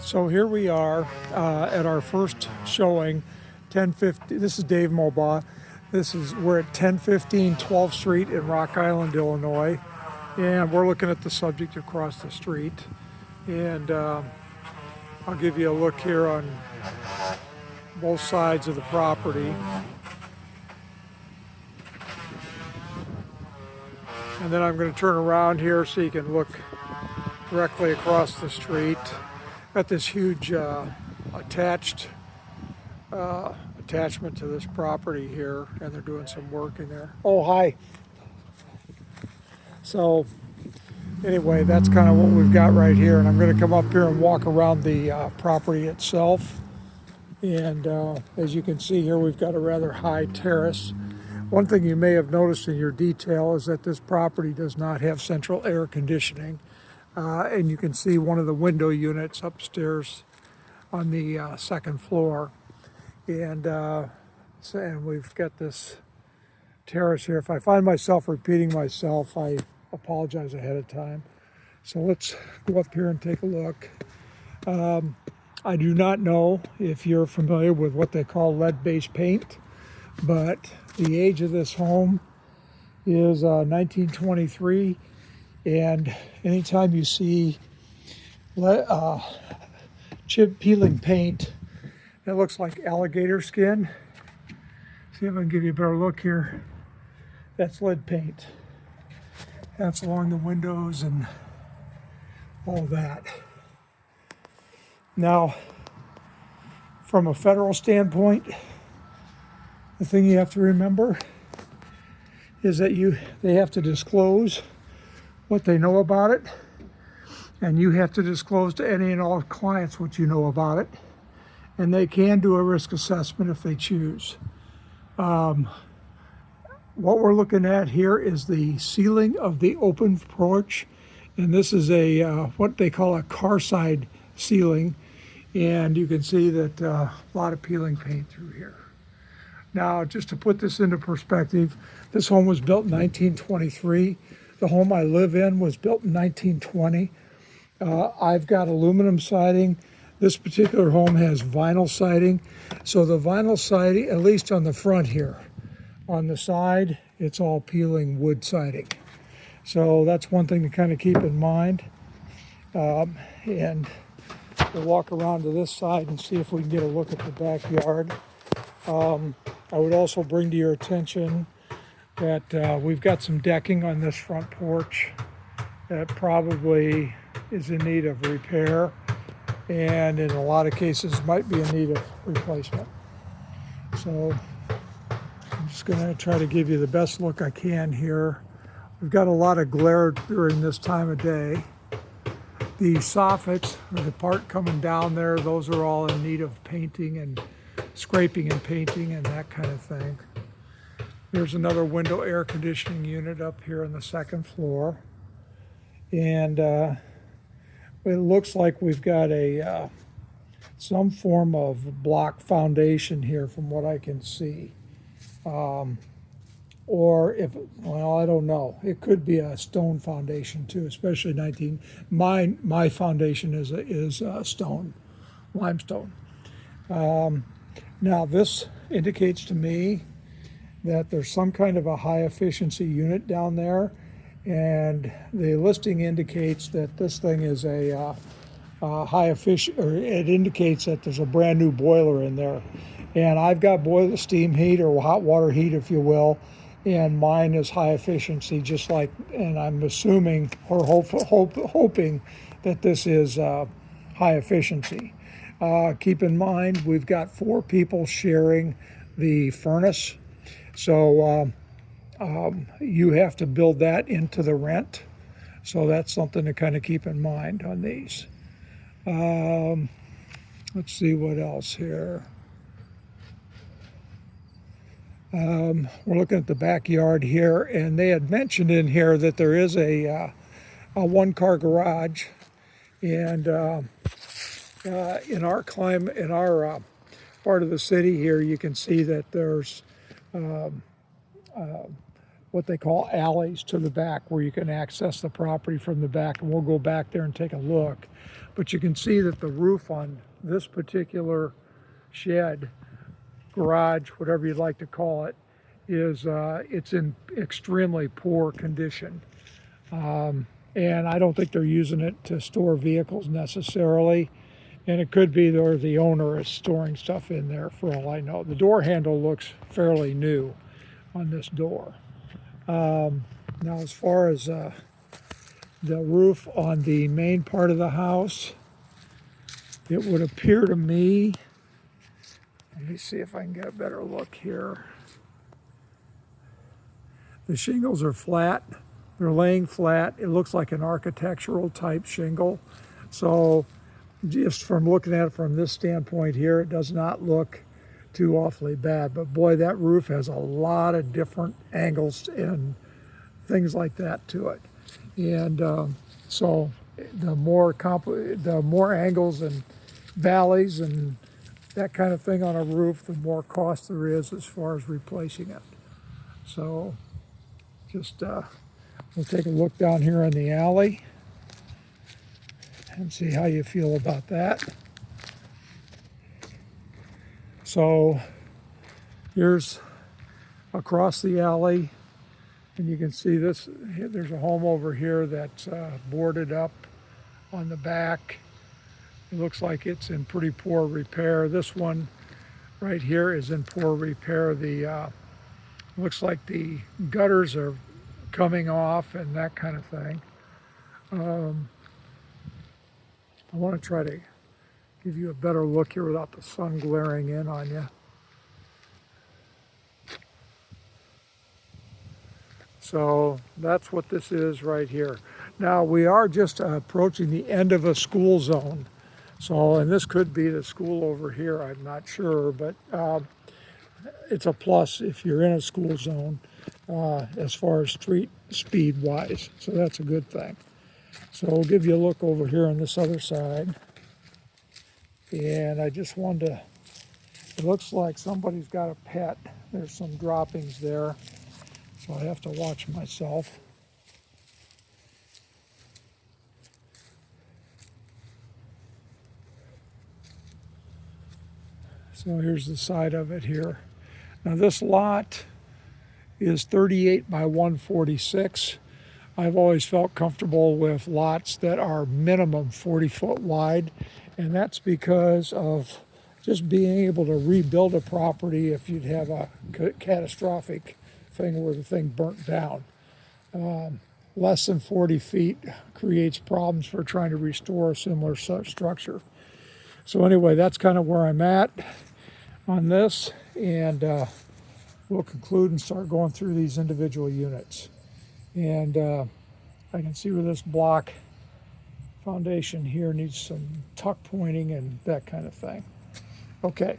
So here we are at our first showing, 1050. This is Dave Maubach. We're at 1015 12th Street in Rock Island, Illinois, and we're looking at the subject across the street. And I'll give you a look here on both sides of the property. And then I'm going to turn around here so you can look directly across the street. Got this huge attachment to this property here, and they're doing some work in there. Oh, hi. So anyway, that's kind of what we've got right here, and I'm going to come up here and walk around the property itself. And as you can see here, we've got a rather high terrace. One thing you may have noticed in your detail is that this property does not have central air conditioning. And you can see one of the window units upstairs on the second floor. And we've got this terrace here. If I find myself repeating myself, I apologize ahead of time. So let's go up here and take a look. I do not know if you're familiar with what they call lead-based paint, but the age of this home is 1923. And anytime you see chip peeling paint, it looks like alligator skin. See if I can give you a better look here. That's lead paint. That's along the windows and all that. Now, from a federal standpoint, the thing you have to remember is that they have to disclose what they know about it, and you have to disclose to any and all clients what you know about it, and they can do a risk assessment if they choose. What we're looking at here is the ceiling of the open porch, and this is what they call a car side ceiling, and you can see that a lot of peeling paint through here. Now, just to put this into perspective, this home was built in 1923. The home I live in was built in 1920. I've got aluminum siding. This particular home has vinyl siding. So the vinyl siding, at least on the front here, on the side, it's all peeling wood siding. So that's one thing to kind of keep in mind. And we'll walk around to this side and see if we can get a look at the backyard. I would also bring to your attention that we've got some decking on this front porch that probably is in need of repair, and in a lot of cases might be in need of replacement. So I'm just going to try to give you the best look I can here. We've got a lot of glare during this time of day. The soffits, or the part coming down there, those are all in need of painting and scraping and painting and that kind of thing. There's another window air conditioning unit up here on the second floor. And it looks like we've got some form of block foundation here from what I can see. Or I don't know. It could be a stone foundation too, especially my foundation is stone, limestone. Now this indicates to me that there's some kind of a high efficiency unit down there, and the listing indicates that this thing is a high efficient, or it indicates that there's a brand new boiler in there. And I've got boiler steam heat, or hot water heat if you will, and mine is high efficiency, just like, and I'm assuming or hoping that this is high efficiency. Keep in mind, we've got 4 people sharing the furnace. So you have to build that into the rent. So that's something to kind of keep in mind on these. Let's see what else here. We're looking at the backyard here, and they had mentioned in here that there is a one-car garage. And in our climate, in our part of the city here, you can see that there's what they call alleys to the back where you can access the property from the back, and we'll go back there and take a look. But you can see that the roof on this particular shed, garage, whatever you'd like to call it, is it's in extremely poor condition. And I don't think they're using it to store vehicles necessarily. And it could be that the owner is storing stuff in there for all I know. The door handle looks fairly new on this door. Now as far as the roof on the main part of the house, it would appear to me, let me see if I can get a better look here. The shingles are flat. They're laying flat. It looks like an architectural type shingle. So just from looking at it from this standpoint here, it does not look too awfully bad. But boy, that roof has a lot of different angles and things like that to it. And so the more angles and valleys and that kind of thing on a roof, the more cost there is as far as replacing it. So just we'll take a look down here in the alley and see how you feel about that. So here's across the alley, and you can see this, there's a home over here that's boarded up on the back. It looks like it's in pretty poor repair. This one right here is in poor repair. The looks like the gutters are coming off and that kind of thing. I want to try to give you a better look here without the sun glaring in on you. So that's what this is right here. Now we are just approaching the end of a school zone. So, and this could be the school over here, I'm not sure, but it's a plus if you're in a school zone as far as street speed wise. So that's a good thing. So we'll give you a look over here on this other side. And I just wanted to, it looks like somebody's got a pet. There's some droppings there. So I have to watch myself. So here's the side of it here. Now this lot is 38 by 146. I've always felt comfortable with lots that are minimum 40 foot wide, and that's because of just being able to rebuild a property if you'd have a catastrophic thing where the thing burnt down. Less than 40 feet creates problems for trying to restore a similar structure. So anyway, that's kind of where I'm at on this, and we'll conclude and start going through these individual units. And I can see where this block foundation here needs some tuck pointing and that kind of thing. Okay.